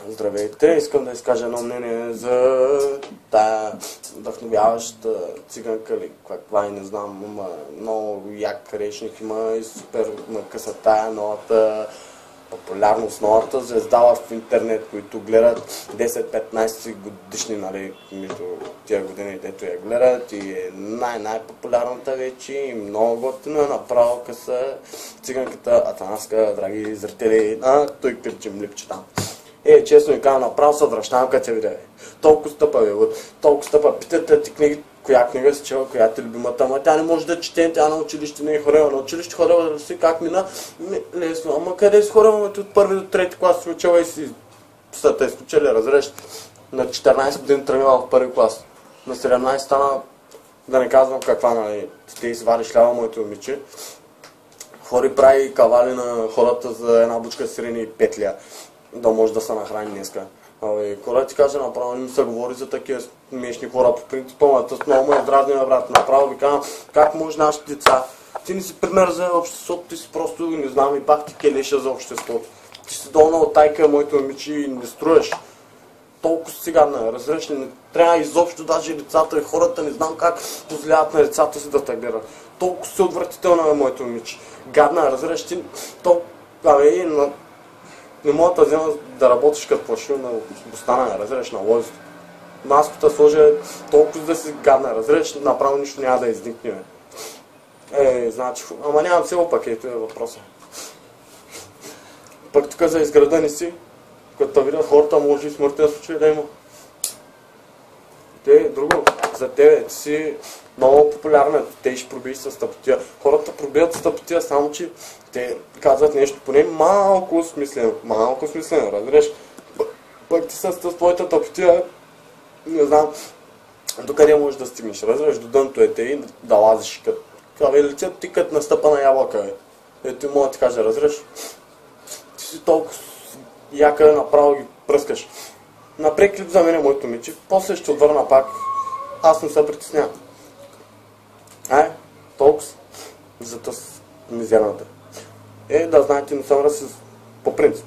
Здравейте, искам да изкажа едно мнение за тая вдъхновяваща циганка или каква и не знам, има много як речник, има и супер къса тая новата популярност, новата звезда в интернет, които гледат 10-15 годишни, нали, между тия години, дето я гледат и е най-популярната вече и много готино е направо къса циганката Атанаска, драги зрители, той кричим липче там. Честно ви казвам, направо се връщавам като се видя. Толкова стъпа, толкова стъпа. Питате ти книги, коя книга си чела, коя ти любимата, ама тя не може да чете, тя на училище не е ходила. На училище ходила да си как мина, лесно. Ама къде си ходила, от първи до трети клас си учила и си са те изключили, разреш. На 14 години тръгнала в първи клас. На 17 стана, да не казвам каква, нали, те извади шлява моето момиче. Хори прави кавали на хората за една бучка сирени и петлия. Да може да се нахрани днеска. Кога ти кажа, направо не ми се говори за такива смешни хора по принцип, ама тъс много ме издразни, брат. Направо ви казвам, как може нашите деца? Ти не си пример за обществото, ти си просто, не знам, и пак ти келеша за обществото. Ти си долна от тайка, моето момиче, и не строиш. Толкова сега на разрешни, не трябва изобщо даже децата и хората, не знам как позволяват на децата си да те гледат. Толкова си отвратителна е моето момиче. Гадна, разрешни, толкова, не мога да взема да работиш като плашил на остана, разреш на лозито. Маската сложа толкова да си гадна, разреш, направо нищо няма да изникне. Значи, ама нямам село пък, ето е въпроса. Пък тук за изградани си, като видят хората, може и смъртен случай да има. Друго, за тебе, ти си много популярна, те ще пробиеш с тъпотия. Хората пробият с тъпотия, само че те казват нещо поне малко смислено, разбираш. Пък ти с твоята тъпотия, не знам, докъде можеш да стигнеш, разбираш, до дънто е те и да лазиш като лицето ти като настъпа на ябълка. Ето и мога да ти кажа, разбираш. Ти си толкова яка, направо ги пръскаш. Напред клип за мен, моето момиче, после ще отвърна пак. Аз не се притеснявам. Толкова за тъс мизерната. Да знаете, не съм расист по принцип.